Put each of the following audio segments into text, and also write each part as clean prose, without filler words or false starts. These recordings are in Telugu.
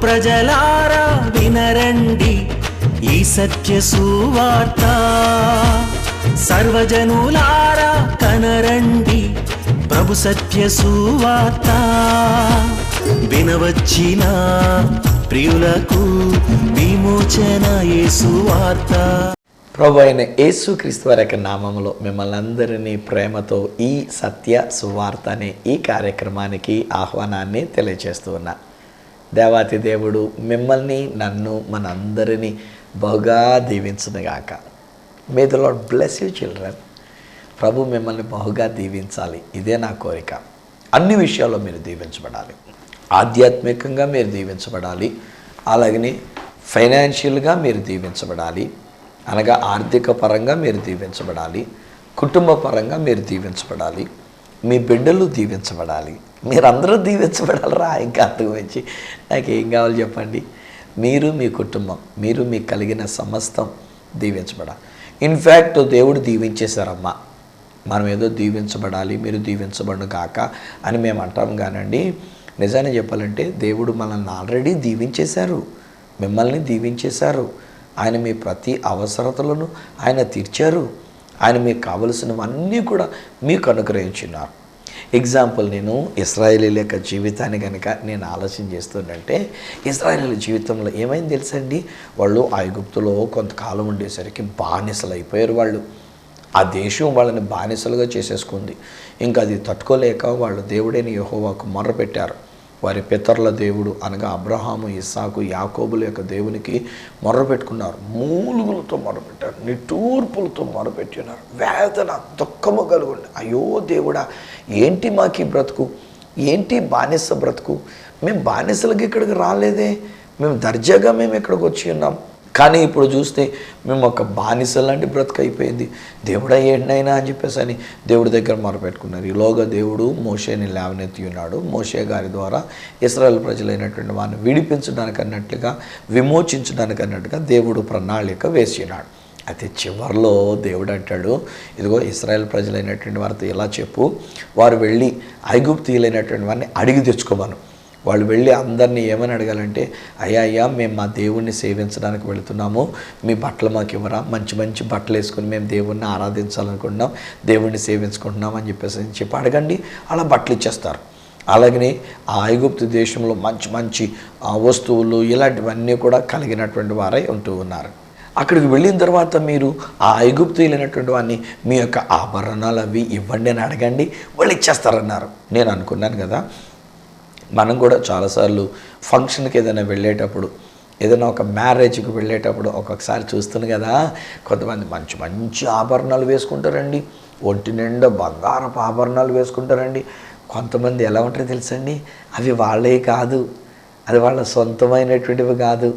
ప్రజలారా వినరండి ఈ సత్య సువార్త, సర్వజనులారా కనరండి ప్రభు సత్య సువార్త. వినవచ్చిన ప్రియులకు విమోచన యేసు వార్త. ప్రభు అయిన యేసుక్రీస్తు వారి యొక్క నామములో మిమ్మల్ని అందరినీ ప్రేమతో ఈ సత్య సువార్త అనే ఈ కార్యక్రమానికి ఆహ్వానాన్ని తెలియజేస్తూ ఉన్నా. దేవాతి దేవుడు మిమ్మల్ని, నన్ను, మనందరినీ బహుగా దీవించునుగాక. May the lord bless you children. ప్రభు మిమ్మల్ని బహుగా దీవించాలి, ఇదే నా కోరిక. అన్ని విషయాల్లో మీరు దీవించబడాలి. ఆధ్యాత్మికంగా మీరు దీవించబడాలి, అలాగని ఫైనాన్షియల్గా మీరు దీవించబడాలి, అనగా ఆర్థిక పరంగా మీరు దీవించబడాలి, కుటుంబ పరంగా మీరు దీవించబడాలి, మీ బిడ్డలు దీవించబడాలి, మీరందరూ దీవించబడాలరా. ఇంకా అంతకుమించి నాకేం కావాలి చెప్పండి? మీరు, మీ కుటుంబం, మీరు మీకు కలిగిన సమస్తం దీవించబడాలి. ఇన్ఫ్యాక్ట్ దేవుడు దీవించేశారమ్మా. మనం ఏదో దీవించబడాలి, మీరు దీవించబడు కాక అని మేము అంటాం కానండి. నిజాన్ని చెప్పాలంటే దేవుడు మనల్ని ఆల్రెడీ దీవించేశారు, మిమ్మల్ని దీవించేశారు. ఆయన మీ ప్రతి అవసరతలను ఆయన తీర్చారు. ఆయన మీకు కావలసినవన్నీ కూడా మీకు అనుగ్రహించున్నారు. ఎగ్జాంపుల్, నేను ఇశ్రాయేలీల యొక్క జీవితాన్ని కనుక నేను ఆలోచన చేస్తుంటే, ఇశ్రాయేలీల జీవితంలో ఏమైంది తెలుసండి? వాళ్ళు ఐగుప్తులో కొంతకాలం ఉండేసరికి బానిసలు అయిపోయారు. వాళ్ళు ఆ దేశం వాళ్ళని బానిసలుగా చేసేసుకుంది. ఇంకా అది తట్టుకోలేక వాళ్ళు దేవుడైన యెహోవాకు మొర్రపెట్టారు. వారి పితరుల దేవుడు అనగా అబ్రహాము, ఇస్సాకు, యాకోబుల యొక్క దేవునికి మొర్రపెట్టుకున్నారు. మూలుగులతో మొర్రపెట్టారు, నిట్టూర్పులతో మొర్రపెట్టినారు. వేదన, దుఃఖము కలుగుండి, అయ్యో దేవుడా, ఏంటి మాకు ఈ బ్రతుకు, ఏంటి బానిస బ్రతుకు, మేము బానిసలకి ఇక్కడికి రాలేదే, మేము దర్జాగా మేము ఇక్కడికి వచ్చి ఉన్నాం. కానీ ఇప్పుడు చూస్తే మేము ఒక బానిస లాంటి బ్రతుకు అయిపోయింది. దేవుడా ఏంటైనా అని చెప్పేసి అని దేవుడి దగ్గర మొరపెట్టుకున్నారు. ఈలోగా దేవుడు మోషేని లేవనెత్తి ఉన్నాడు. మోషే గారి ద్వారా ఇశ్రాయేల్ ప్రజలైనటువంటి వారిని విడిపించడానికి అన్నట్లుగా, విమోచించడానికి అన్నట్టుగా దేవుడు ప్రణాళిక వేసినాడు. అయితే చివరిలో దేవుడు అంటాడు, ఇదిగో ఇశ్రాయేల్ ప్రజలైనటువంటి వారితో ఇలా చెప్పు, వారు వెళ్ళి ఐగుప్తీయులైనటువంటి వారిని అడిగి తెచ్చుకోమను. వాళ్ళు వెళ్ళి అందరినీ ఏమని అడగాలంటే, అయ్యా మేము మా దేవుణ్ణి సేవించడానికి వెళుతున్నాము, మీ బట్టలు మాకు ఇవ్వరా, మంచి మంచి బట్టలు వేసుకొని మేము దేవుణ్ణి ఆరాధించాలనుకుంటున్నాం, దేవుణ్ణి సేవించుకుంటున్నాం అని చెప్పి అడగండి. అలా బట్టలు ఇచ్చేస్తారు. అలాగనే ఆ ఐగుప్తు దేశంలో మంచి మంచి వస్తువులు ఇలాంటివన్నీ కూడా కలిగినటువంటి వారై ఉంటూ ఉన్నారు. అక్కడికి వెళ్ళిన తర్వాత మీరు ఆ ఐగుప్తీయులైనటువంటి వారిని మీ యొక్క ఆభరణాలు అవి ఇవ్వండి అని అడగండి, వాళ్ళు ఇచ్చేస్తారన్నారు. నేను అనుకున్నాను కదా, మనం కూడా చాలాసార్లు ఫంక్షన్కి ఏదైనా వెళ్ళేటప్పుడు, ఏదైనా ఒక మ్యారేజ్కి వెళ్ళేటప్పుడు ఒక్కొక్కసారి చూస్తున్నాను కదా, కొంతమంది మంచి మంచి ఆభరణాలు వేసుకుంటారండి, ఒంటి నిండా బంగారపు ఆభరణాలు వేసుకుంటారండి. కొంతమంది ఎలా ఉంటారో తెలుసండి, అవి వాళ్ళే కాదు, అది వాళ్ళ సొంతమైనటువంటివి కాదు,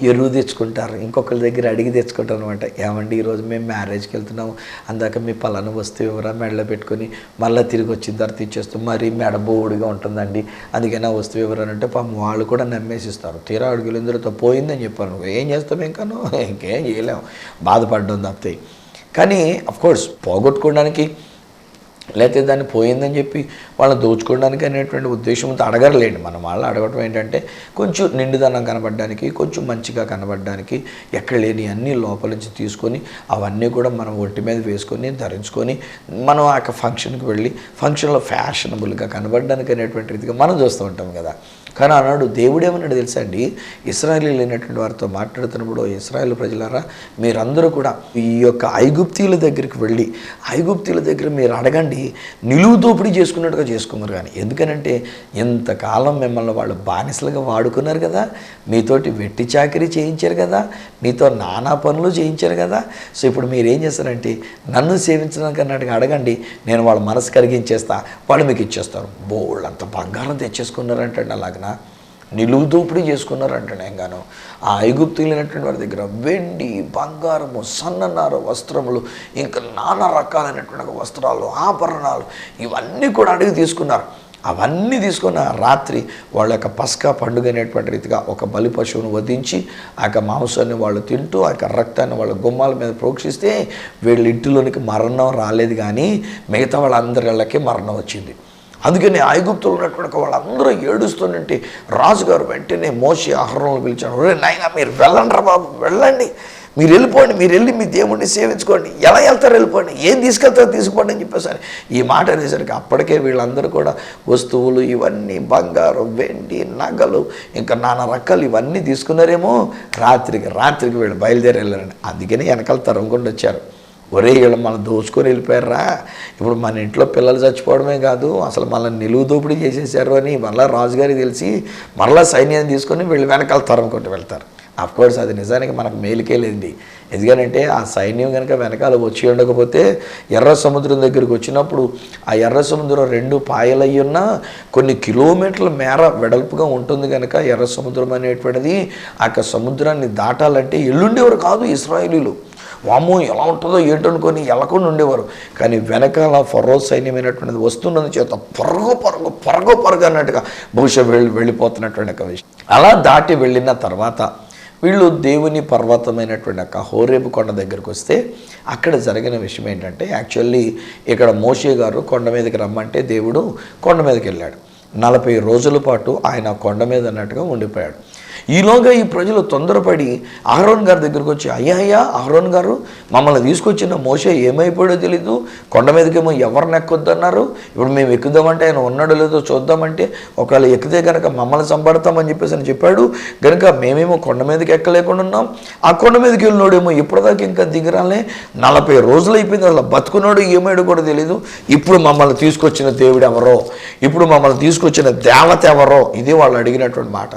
ఎరువు తెచ్చుకుంటారు, ఇంకొకరి దగ్గర అడిగి తెచ్చుకుంటారు అనమాట. ఏమండి ఈరోజు మేము మ్యారేజ్కి వెళ్తున్నాము, అందాక మీ పలానా వస్తువు ఎవరా మెడలో పెట్టుకొని మళ్ళీ తిరిగి వచ్చిన తర్వాత ఇచ్చేస్తాం, మరి మెడ బోడిగా ఉంటుందండి, అందుకని ఆ వస్తువు ఎవరనంటే పాపం వాళ్ళు కూడా నమ్మేసిస్తారు. తీరా అడుగులు తర్వాత పోయిందని చెప్పాను. ఏం చేస్తాం, ఇంకాను ఇంకేం చేయలేము, బాధపడడం తప్పితే. కానీ అఫ్కోర్స్ పోగొట్టుకోవడానికి లేకపోతే దాన్ని పోయిందని చెప్పి వాళ్ళని దోచుకోవడానికి అనేటువంటి ఉద్దేశంతో అడగలేండి. మనం వాళ్ళు అడగటం ఏంటంటే కొంచెం నిండుదనం కనబడడానికి, కొంచెం మంచిగా కనబడడానికి, ఎక్కడ లేని అన్నీ లోపల నుంచి తీసుకొని అవన్నీ కూడా మనం ఒంటి మీద వేసుకొని ధరించుకొని మనం ఆ ఫంక్షన్కి వెళ్ళి ఫంక్షన్లో ఫ్యాషనబుల్గా కనబడడానికి అనేటువంటి రీతిగా మనం చూస్తూ ఉంటాం కదా. కానీ ఆనాడు దేవుడు ఏమన్నాడు తెలుసా అండి, ఇశ్రాయేలీయులు లేనటువంటి వారితో మాట్లాడుతున్నప్పుడు, ఇశ్రాయేలు ప్రజలారా మీరందరూ కూడా ఈ యొక్క ఐగుప్తీయుల దగ్గరికి వెళ్ళి ఐగుప్తీయుల దగ్గర మీరు అడగండి, నిలువు దోపిడీ చేసుకున్నట్టుగా చేసుకున్నారు. కానీ ఎందుకనంటే ఇంతకాలం మిమ్మల్ని వాళ్ళు బానిసలుగా వాడుకున్నారు కదా, మీతోటి వెట్టి చాకరీ చేయించారు కదా, మీతో నానా పనులు చేయించారు కదా. సో ఇప్పుడు మీరు ఏం చేస్తారంటే నన్ను సేవించడానికి అన్నట్టుగా అడగండి, నేను వాళ్ళ మనసు కరిగించేస్తా, వాళ్ళు మీకు ఇచ్చేస్తారు. బోళ్ళు అంత బంగారం తెచ్చేసుకున్నారంటే అలాగ నిలువు దోపిడీ చేసుకున్నారంటే గాను ఆ ఐగుప్తీయులైనటువంటి వారి దగ్గర వెండి, బంగారము, సన్ననార వస్త్రములు, ఇంకా నానా రకాలైనటువంటి వస్త్రాలు, ఆభరణాలు ఇవన్నీ కూడా అడిగి తీసుకున్నారు. అవన్నీ తీసుకున్న రాత్రి వాళ్ళ యొక్క పస్కా పండుగ అనేటువంటి రీతిగా ఒక బలి పశువును వధించి ఆ యొక్క మాంసాన్ని వాళ్ళు తింటూ ఆ యొక్క రక్తాన్ని వాళ్ళ గుమ్మాల మీద ప్రోక్షిస్తే వీళ్ళ ఇంటిలోనికి మరణం రాలేదు, కానీ మిగతా వాళ్ళందరిళ్ళకి మరణం వచ్చింది. అందుకని ఐగుప్తులు ఉన్నటువంటి వాళ్ళందరూ ఏడుస్తుంటే రాజుగారు వెంటనే మోషే అహరోనును పిలిచాడు. ఒరే నాయనా, మీరు వెళ్ళండి రా బాబు, వెళ్ళండి, మీరు వెళ్ళిపోండి, మీరు వెళ్ళి మీ దేవుడిని సేవించుకోండి, ఎలా వెళ్తారో వెళ్ళిపోండి, ఏం తీసుకెళ్తారో తీసుకోండి అని చెప్పేసరి ఈ మాట అనేసరికి అప్పటికే వీళ్ళందరూ కూడా వస్తువులు ఇవన్నీ బంగారం, వెండి, నగలు, ఇంకా నానా రకాలు ఇవన్నీ తీసుకున్నారేమో. రాత్రికి వీళ్ళు బయలుదేరి వెళ్ళారండి. అందుకని వెనకాల తరంగుండి వచ్చారు. ఒరే, వీళ్ళు మనం దోచుకొని వెళ్ళిపోయారా, ఇప్పుడు మన ఇంట్లో పిల్లలు చచ్చిపోవడమే కాదు, అసలు మనల్ని నిలువు దోపిడీ చేసేసారు అని మళ్ళీ రాజుగారికి తెలిసి మళ్ళీ సైన్యాన్ని తీసుకొని వీళ్ళు వెనకాల తరంకొట్టి వెళ్తారు. అఫ్కోర్స్ అది నిజానికి మనకు మేలుకే లేదండి. ఎందుకంటే ఆ సైన్యం కనుక వెనకాల వచ్చి ఉండకపోతే ఎర్ర సముద్రం దగ్గరికి వచ్చినప్పుడు ఆ ఎర్ర సముద్రం 2 పాయలయ్యున్న కొన్ని కిలోమీటర్ల మేర వెడల్పుగా ఉంటుంది కనుక ఎర్ర సముద్రం అనేటువంటిది ఆ సముద్రాన్ని దాటాలంటే ఎల్లుండేవారు కాదు ఇశ్రాయేలీలు. వామో ఎలా ఉంటుందో ఏంటనుకొని వెళ్ళకుండా ఉండేవారు. కానీ వెనకాల ఫరో సైన్యమైనటువంటిది వస్తున్నది చేత పరుగు అన్నట్టుగా బహుశా వెళ్ళిపోతున్నటువంటి ఒక విషయం. అలా దాటి వెళ్ళిన తర్వాత వీళ్ళు దేవుని పర్వతమైనటువంటి హోరేబు కొండ దగ్గరికి వస్తే అక్కడ జరిగిన విషయం ఏంటంటే, యాక్చువల్లీ ఇక్కడ మోషే గారు కొండ మీదకి రమ్మంటే దేవుడు కొండ మీదకి వెళ్ళాడు. 40 రోజుల పాటు ఆయన కొండ మీద అన్నట్టుగా ఉండిపోయాడు. ఈలోగా ఈ ప్రజలు తొందరపడి అహరోన్ గారి దగ్గరికి వచ్చి, అయ్యా అహరోన్ గారు, మమ్మల్ని తీసుకొచ్చిన మోషే ఏమైపోయాడో తెలీదు, కొండ మీదకేమో ఎవరిని ఎక్కొద్దన్నారు, ఇప్పుడు మేము ఎక్కుదామంటే ఆయన ఉన్నాడో లేదో చూద్దామంటే ఒకవేళ ఎక్కితే కనుక మమ్మల్ని చంపడతామని చెప్పేసి అని చెప్పాడు. కనుక మేమేమో కొండ మీదకి ఎక్కలేకుండా ఉన్నాం. ఆ కొండ మీదకి వెళ్ళినోడేమో ఇప్పటిదాకా ఇంకా దిగరాలే, 40 రోజులు అయిపోయింది, అలా బతుకున్నాడు ఏమాడో కూడా తెలీదు. ఇప్పుడు మమ్మల్ని తీసుకొచ్చిన దేవుడు ఎవరో, ఇప్పుడు మమ్మల్ని తీసుకొచ్చిన దేవత ఎవరో, ఇది వాళ్ళు అడిగినటువంటి మాట.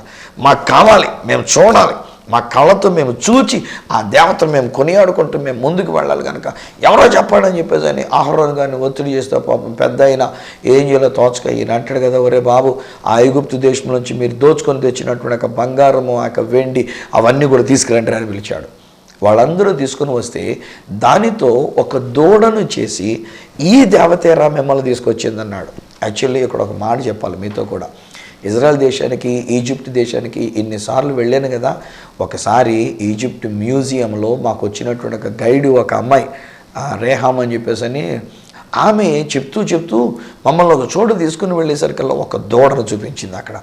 మాకు కావాలి, మేము చూడాలి, మా కళ్ళతో మేము చూచి ఆ దేవతను మేము కొనియాడుకుంటూ మేము ముందుకు వెళ్ళాలి కనుక ఎవరో చెప్పాడని చెప్పేసి అని అహరోను గారిని ఒత్తిడి చేస్తే పాపం పెద్ద అయినా ఏం చేయాలో తోచక ఈయన అంటాడు కదా, ఒరే బాబు, ఆ ఐగుప్తు దేశం నుంచి మీరు దోచుకొని తెచ్చినటువంటి ఒక బంగారము, ఆ వెండి అవన్నీ కూడా తీసుకురండి అని పిలిచాడు. వాళ్ళందరూ తీసుకుని వస్తే దానితో ఒక దూడను చేసి ఈ దేవతేరా మిమ్మల్ని తీసుకొచ్చిందన్నాడు. యాక్చువల్లీ ఇక్కడ ఒక మాట చెప్పాలి మీతో కూడా. ఇజ్రాయెల్ దేశానికి, ఈజిప్ట్ దేశానికి ఇన్నిసార్లు వెళ్ళాను కదా. ఒకసారి ఈజిప్ట్ మ్యూజియంలో మాకు వచ్చినటువంటి ఒక గైడ్, ఒక అమ్మాయి రేహామ్ అని చెప్పేసి అని, ఆమె చెప్తూ మమ్మల్ని ఒక చోట తీసుకుని వెళ్ళేసరికల్లా ఒక దూడను చూపించింది. అక్కడ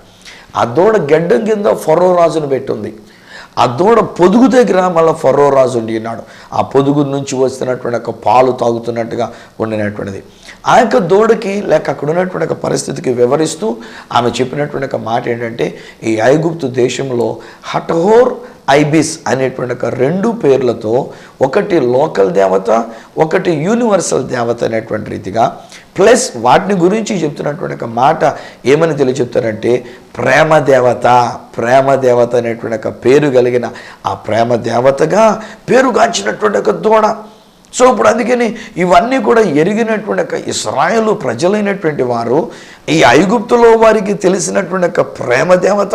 ఆ దూడ గెడ్డం కింద ఫరో రాజును పెట్టుంది. ఆ దూడ పొదుగు దగ్గర మళ్ళీ ఫరో రాజు ఉండినాడు. ఆ పొదుగు నుంచి వస్తున్నటువంటి ఒక పాలు తాగుతున్నట్టుగా ఉండినటువంటిది. ఆ యొక్క దూడకి లేక అక్కడ ఉన్నటువంటి ఒక పరిస్థితికి వివరిస్తూ ఆమె చెప్పినటువంటి ఒక మాట ఏంటంటే, ఈ ఐగుప్తు దేశంలో హటహోర్, ఐబిస్ అనేటువంటి ఒక 2 పేర్లతో, ఒకటి లోకల్ దేవత, ఒకటి యూనివర్సల్ దేవత అనేటువంటి రీతిగా, ప్లస్ వాటిని గురించి చెప్తున్నటువంటి ఒక మాట ఏమని తెలియచెప్తారంటే, ప్రేమ దేవత అనేటువంటి ఒక పేరు కలిగిన ఆ ప్రేమ దేవతగా పేరుగాంచినటువంటి ఒక దూడ. సో ఇప్పుడు అందుకని ఇవన్నీ కూడా ఎరిగినటువంటి ఒక ఇశ్రాయేలు ప్రజలైనటువంటి వారు ఈ ఐగుప్తులో వారికి తెలిసినటువంటి ఒక ప్రేమ దేవత,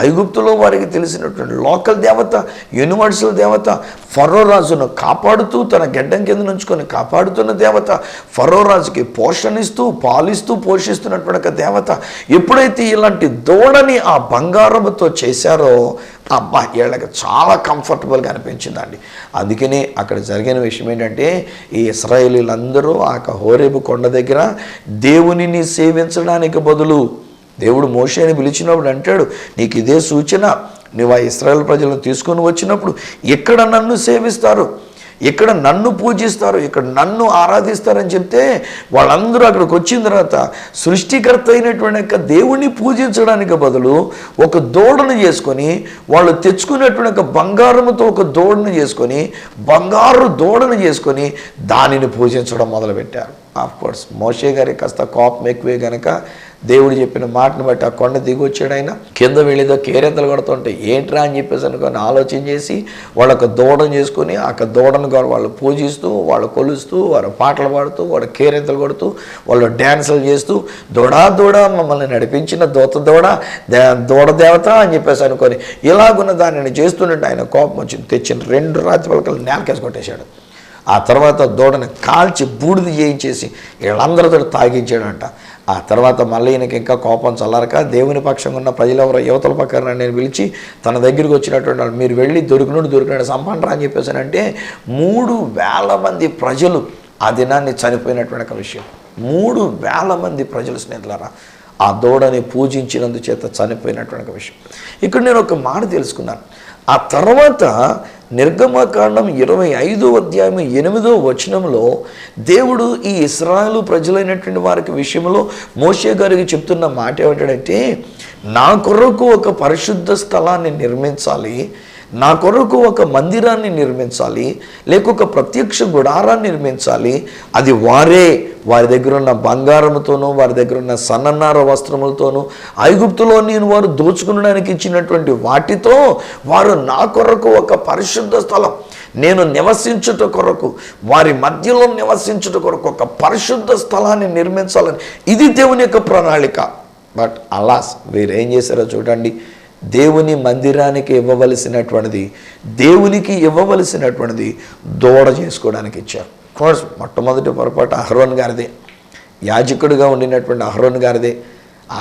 ఐగుప్తులో వారికి తెలిసినటువంటి లోకల్ దేవత, యూనివర్సల్ దేవత, ఫరో రాజును కాపాడుతూ తన గెడ్డం కింద నుంచుకొని కాపాడుతున్న దేవత, ఫరో రాజుకి పోషణిస్తూ పాలిస్తూ పోషిస్తున్నటువంటి ఒక దేవత. ఎప్పుడైతే ఇలాంటి దూడని ఆ బంగారముతో చేశారో అబ్బా, వీళ్ళకి చాలా కంఫర్టబుల్గా అనిపించిందండి. అందుకని అక్కడ జరిగిన విషయం ఏంటంటే, ఈ ఇశ్రాయేలీలందరూ ఆ హోరేబు కొండ దగ్గర దేవునిని సేవించడానికి బదులు, దేవుడు మోషేని పిలిచినప్పుడు అంటాడు, నీకు ఇదే సూచన, నువ్వు ఆ ఇశ్రాయేల్ ప్రజలను తీసుకొని వచ్చినప్పుడు ఇక్కడ నన్ను సేవిస్తారు, ఇక్కడ నన్ను పూజిస్తారు, ఇక్కడ నన్ను ఆరాధిస్తారని చెప్తే వాళ్ళందరూ అక్కడికి వచ్చిన తర్వాత సృష్టికర్త అయినటువంటి యొక్క దేవుణ్ణి పూజించడానికి బదులు ఒక దూడను చేసుకొని, వాళ్ళు తెచ్చుకున్నటువంటి ఒక బంగారముతో ఒక దూడను చేసుకొని, బంగారు దూడను చేసుకొని దానిని పూజించడం మొదలుపెట్టారు. ఆఫ్కోర్స్ మోషే గారికి కాస్త కోపం ఎక్కువే కనుక దేవుడు చెప్పిన మాటను బట్టి ఆ కొండ దిగి వచ్చాడు. ఆయన కింద వెళ్ళేదో కేరెంతలు కొడుతుంటే ఏంట్రా అని చెప్పేసి అనుకొని ఆలోచన చేసి వాళ్ళొక దూడను చేసుకొని ఆ దూడను వాళ్ళు పూజిస్తూ, వాళ్ళు కొలుస్తూ, వారు పాటలు పాడుతూ, వాడు కేరెంతలు కొడుతూ, వాళ్ళు డ్యాన్సులు చేస్తూ, దూడ మమ్మల్ని నడిపించిన దూడ దేవత అని చెప్పేసి అనుకొని ఇలాగున్న దానిని చేస్తుంటే ఆయన కోపం వచ్చింది. తెచ్చిన 2 రాతి పలకలు నేలకేసి కొట్టేశాడు. ఆ తర్వాత దూడని కాల్చి బూడిద చేయించేసి వీళ్ళందరితో తాగించాడంట. ఆ తర్వాత మళ్ళీ ఈయనకి ఇంకా కోపం చల్లారక దేవుని పక్షంగా ఉన్న ప్రజలెవరో యువతల పక్కన నేను పిలిచి తన దగ్గరికి వచ్చినటువంటి వాళ్ళు, మీరు వెళ్ళి దొరికినట్టు సంపండ్రా అని చెప్పేసానంటే 3,000 మంది ప్రజలు ఆ దినాన్ని చనిపోయినటువంటి ఒక విషయం. 3,000 మంది ప్రజలు స్నేహితులారా ఆ దూడని పూజించినందుచేత చనిపోయినటువంటి విషయం. ఇక్కడ నేను ఒక మాట తెలుసుకున్నాను. ఆ తర్వాత నిర్గమకాండం 25వ అధ్యాయం 8వ వచనంలో దేవుడు ఈ ఇశ్రాయేలు ప్రజలైనటువంటి వారికి విషయంలో మోషే గారికి చెప్తున్న మాట ఏమిటంటే, నా కొరకు ఒక పరిశుద్ధ స్థలాన్ని నిర్మించాలి, నా కొరకు ఒక మందిరాన్ని నిర్మించాలి, లేక ఒక ప్రత్యక్ష గుడారాన్ని నిర్మించాలి. అది వారి దగ్గర ఉన్న బంగారంతోనూ వారి దగ్గర ఉన్న సన్ననార వస్త్రములతోనూ ఐగుప్తులో నేను వారు దోచుకునడానికి ఇచ్చినటువంటి వాటితో వారు నా కొరకు ఒక పరిశుద్ధ స్థలం, నేను నివసించుట కొరకు, వారి మధ్యలో నివసించుట కొరకు ఒక పరిశుద్ధ స్థలాన్ని నిర్మించాలని ఇది దేవుని యొక్క ప్రణాళిక. బట్ అలాస్ వీరేం చేశారో చూడండి. దేవుని మందిరానికి ఇవ్వవలసినటువంటిది దూడ చేసుకోవడానికి ఇచ్చారు. కోర్స్ మొట్టమొదటి పొరపాటు అహరోన్ గారిదే, యాజకుడిగా ఉండినటువంటి అహరోన్ గారిదే.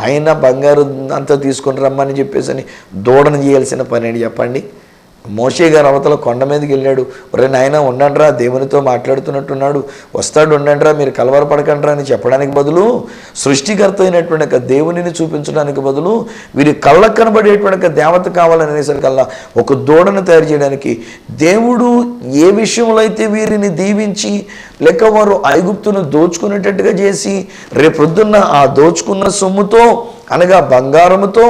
ఆయన బంగారు అంతా తీసుకుని రమ్మని చెప్పేసి అని దూడను చేయాల్సిన పని ఏంటి చెప్పండి? మోషే గారు అవతల కొండ మీదకి వెళ్ళాడు. ఒరే నాయన ఉండండిరా, దేవునితో మాట్లాడుతున్నట్టున్నాడు, వస్తాడు ఉండండిరా, మీరు కలవరపడకండిరా అని చెప్పడానికి బదులు, సృష్టికర్త అయినటువంటి దేవునిని చూపించడానికి బదులు వీరి కళ్ళకు కనబడేటువంటి దేవత కావాలని అనేసరికల్లా ఒక దూడను తయారు చేయడానికి దేవుడు ఏ విషయంలో అయితే వీరిని దీవించి లేక వారు ఐగుప్తును దోచుకునేటట్టుగా చేసి రేపొద్దున్న ఆ దోచుకున్న సొమ్ముతో అనగా బంగారముతో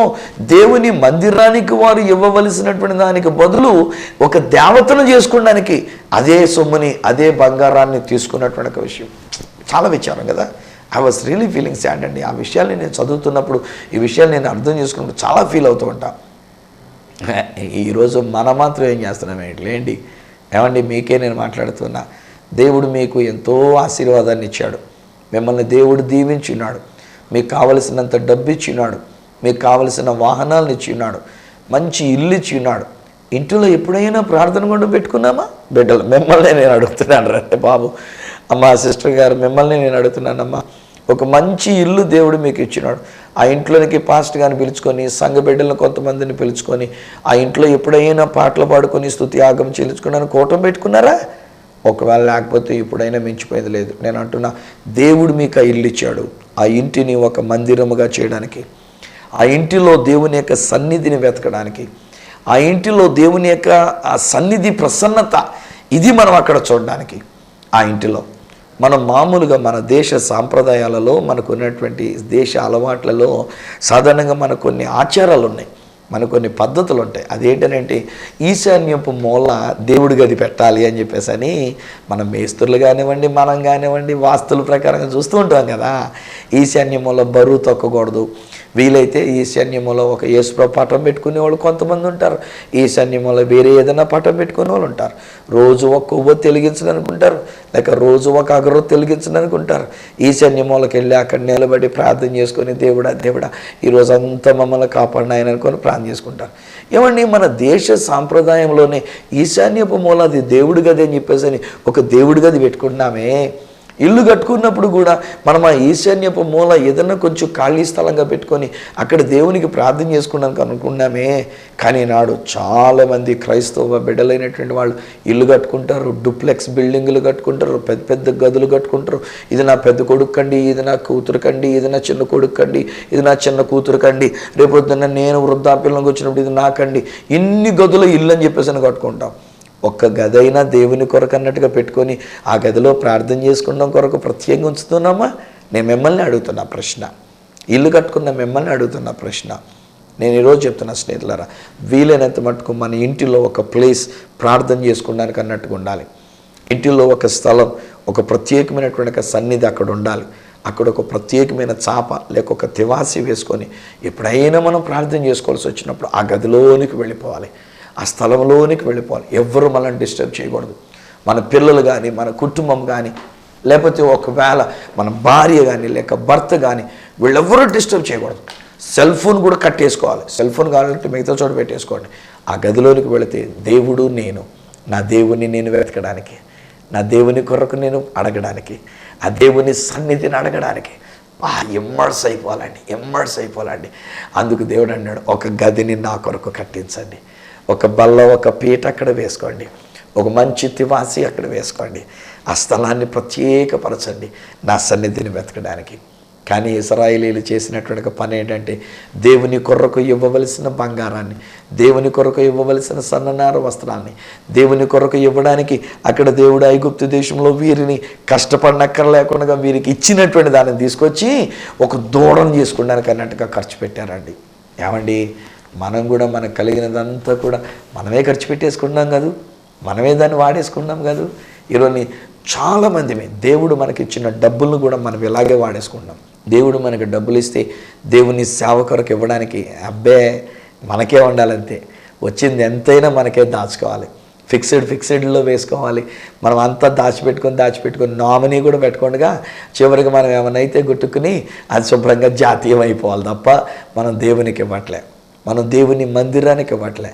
దేవుని మందిరానికి వారు ఇవ్వవలసినటువంటి దానికి బదులు ఒక దేవతను చేసుకోవడానికి అదే సొమ్ముని అదే బంగారాన్ని తీసుకున్నటువంటి విషయం చాలా విచారం కదా. I was really feeling sad అండి. ఆ విషయాన్ని నేను చదువుతున్నప్పుడు, ఈ విషయాన్ని నేను అర్థం చేసుకున్నప్పుడు చాలా ఫీల్ అవుతూ ఉంటా. ఈరోజు మనం మాత్రం ఏం చేస్తున్నాం ఏంటి? ఏమండి, మీకే నేను మాట్లాడుతున్నా. దేవుడు మీకు ఎంతో ఆశీర్వాదాన్ని ఇచ్చాడు, మిమ్మల్ని దేవుడు దీవించున్నాడు, మీకు కావలసినంత డబ్బు ఇచ్చినాడు, మీకు కావలసిన వాహనాలను ఇచ్చినాడు, మంచి ఇల్లు ఇచ్చినాడు. ఇంట్లో ఎప్పుడైనా ప్రార్థన కూడా పెట్టుకున్నామా? బిడ్డలు మిమ్మల్ని నేను అడుగుతున్నాను రండి బాబు, అమ్మ సిస్టర్ గారు మిమ్మల్ని నేను అడుగుతున్నానమ్మా. ఒక మంచి ఇల్లు దేవుడు మీకు ఇచ్చినాడు. ఆ ఇంట్లోనికి పాస్టర్ గారిని పిలుచుకొని, సంఘ బిడ్డలను కొంతమందిని పిలుచుకొని ఆ ఇంట్లో ఎప్పుడైనా పాటలు పాడుకొని స్తుతి యాగం చెల్లించుకున్నాను కూటం పెట్టుకున్నారా? ఒకవేళ లేకపోతే ఇప్పుడైనా మించిపోయేది లేదు. నేను అంటున్నా, దేవుడు మీకు ఆ ఇల్లు ఇచ్చాడు, ఆ ఇంటిని ఒక మందిరముగా చేయడానికి, ఆ ఇంటిలో దేవుని యొక్క సన్నిధిని వెతకడానికి, ఆ ఇంటిలో దేవుని యొక్క ఆ సన్నిధి ప్రసన్నత ఇది మనం అక్కడ చూడడానికి. ఆ ఇంటిలో మనం మామూలుగా మన దేశ సాంప్రదాయాలలో మనకు ఉన్నటువంటి దేశ అలవాట్లలో సాధారణంగా మనకు కొన్ని ఆచారాలు ఉన్నాయి, మనకు కొన్ని పద్ధతులు ఉంటాయి. అదేంటంటే ఈశాన్యపు మూల దేవుడి గది పెట్టాలి అని చెప్పేసి అని మనం మేస్త్రులు కానివ్వండి, మనం కానివ్వండి వాస్తుల ప్రకారంగా చూస్తూ ఉంటాం కదా. ఈశాన్య మూల బరువు తొక్కకూడదు, వీలైతే ఈశాన్యములో ఒక యేసుప్రభు పటం పెట్టుకునే వాళ్ళు కొంతమంది ఉంటారు, ఈశాన్యములో వేరే ఏదైనా పటం పెట్టుకునే వాళ్ళు ఉంటారు. రోజు ఒక కొవ్వొత్తి వెలిగించడానికి ఉంటారు, లేక రోజు ఒక అగరొత్తి వెలిగించడానికి ఉంటారు. ఈశాన్యములకు వెళ్ళి అక్కడ నిలబడి ప్రార్థన చేసుకొని దేవుడా ఈరోజు అంతా మమ్మల్ని కాపాడిన ఆయన అనుకొని ప్రార్థన చేసుకుంటారు. ఏమండి, మన దేశ సాంప్రదాయంలోనే ఈశాన్యపు మూల అది దేవుడి గది అని చెప్పేసి అని ఒక దేవుడి గది పెట్టుకుంటున్నామే. ఇల్లు కట్టుకున్నప్పుడు కూడా మనం ఆ ఈశాన్యపు మూల ఏదన్నా కొంచెం ఖాళీ స్థలంగా పెట్టుకొని అక్కడ దేవునికి ప్రార్థన చేసుకోవడానికి అనుకున్నామే. కానీ నాడు చాలామంది క్రైస్తవ బిడ్డలైనటువంటి వాళ్ళు ఇల్లు కట్టుకుంటారు, డూప్లెక్స్ బిల్డింగులు కట్టుకుంటారు, పెద్ద పెద్ద గదులు కట్టుకుంటారు. ఇది నా పెద్ద కొడుకు కండి, ఇది నా కూతురు కండి, ఇది నా చిన్న కొడుకు కండి, ఇది నా చిన్న కూతురు కండి, రేపొద్దున్న నేను వృద్ధాప్యంలోకి వచ్చినప్పుడు ఇది నాకండి. ఇన్ని గదుల ఇల్లు అని చెప్పేసి కట్టుకుంటాం. ఒక్క గది అయినా దేవుని కొరకు అన్నట్టుగా పెట్టుకొని ఆ గదిలో ప్రార్థన చేసుకున్నాం కొరకు ప్రత్యేకంగా ఉంచుతున్నామా? నేను మిమ్మల్ని అడుగుతున్న ప్రశ్న, ఇల్లు కట్టుకున్న మిమ్మల్ని అడుగుతున్న ప్రశ్న. నేను ఈరోజు చెప్తున్నా స్నేహితులారా, వీలైనంత మటుకు మన ఇంటిలో ఒక ప్లేస్ ప్రార్థన చేసుకోవడానికి అన్నట్టుగా ఉండాలి. ఇంటిలో ఒక స్థలం, ఒక ప్రత్యేకమైనటువంటి సన్నిధి అక్కడ ఉండాలి. అక్కడ ఒక ప్రత్యేకమైన చాప లేక ఒక తివాసి వేసుకొని ఎప్పుడైనా మనం ప్రార్థన చేసుకోవాల్సి వచ్చినప్పుడు ఆ గదిలోనికి వెళ్ళిపోవాలి, ఆ స్థలంలోనికి వెళ్ళిపోవాలి. ఎవ్వరూ మనల్ని డిస్టర్బ్ చేయకూడదు. మన పిల్లలు కానీ, మన కుటుంబం కానీ, లేకపోతే ఒకవేళ మన భార్య కానీ లేక భర్త కానీ వీళ్ళెవ్వరూ డిస్టర్బ్ చేయకూడదు. సెల్ ఫోన్ కూడా కట్టేసుకోవాలి. సెల్ ఫోన్ కావాలంటే మిగతా చోట పెట్టేసుకోండి. ఆ గదిలోనికి వెళితే దేవుడు నేను, నా దేవుని నేను వెతకడానికి, నా దేవుని కొరకు నేను అడగడానికి, ఆ దేవుని సన్నిధిని అడగడానికి ఎమ్మర్స్ అయిపోవాలండి. అందుకు దేవుడు అన్నాడు, ఒక గదిని నా కొరకు కట్టించండి, ఒక బల్ల ఒక పీట అక్కడ వేసుకోండి, ఒక మంచి తివాసి అక్కడ వేసుకోండి. ఆ స్థలాన్ని ప్రత్యేకపరచండి నా సన్నిధిని వెతకడానికి. కానీ ఇశ్రాయేలీయులు చేసినటువంటి ఒక పని ఏంటంటే, దేవుని కొరకు ఇవ్వవలసిన బంగారాన్ని, దేవుని కొరకు ఇవ్వవలసిన సన్ననార వస్త్రాన్ని, దేవుని కొరకు ఇవ్వడానికి అక్కడ దేవుడు ఐగుప్తు దేశంలో వీరిని కష్టపడనక్కర్లేకుండా వీరికి ఇచ్చినటువంటి దాన్ని తీసుకొచ్చి ఒక దూడం చేసుకోవడానికి అన్నట్టుగా ఖర్చు పెట్టారండి. ఏమండి, మనం కూడా మనకు కలిగినదంతా కూడా మనమే ఖర్చు పెట్టేసుకుంటున్నాం కాదు, మనమే దాన్ని వాడేసుకున్నాం కాదు. ఈరోజు చాలామంది దేవుడు మనకిచ్చిన డబ్బులను కూడా మనం ఇలాగే వాడేసుకుంటాం. దేవుడు మనకి డబ్బులు ఇస్తే దేవుని సేవ కొరకు ఇవ్వడానికి అబ్బే మనకే ఉండాలంతే, వచ్చింది ఎంతైనా మనకే దాచుకోవాలి, ఫిక్స్డ్లో వేసుకోవాలి. మనం అంతా దాచిపెట్టుకొని నామినీ కూడా పెట్టుకోండిగా చివరికి మనం ఏమైనా గుట్టుకుని అది శుభ్రంగా జాతీయం అయిపోవాలి తప్ప మనం దేవునికి ఇవ్వట్లే, మనం దేవుని మందిరానికి ఇవ్వట్లే,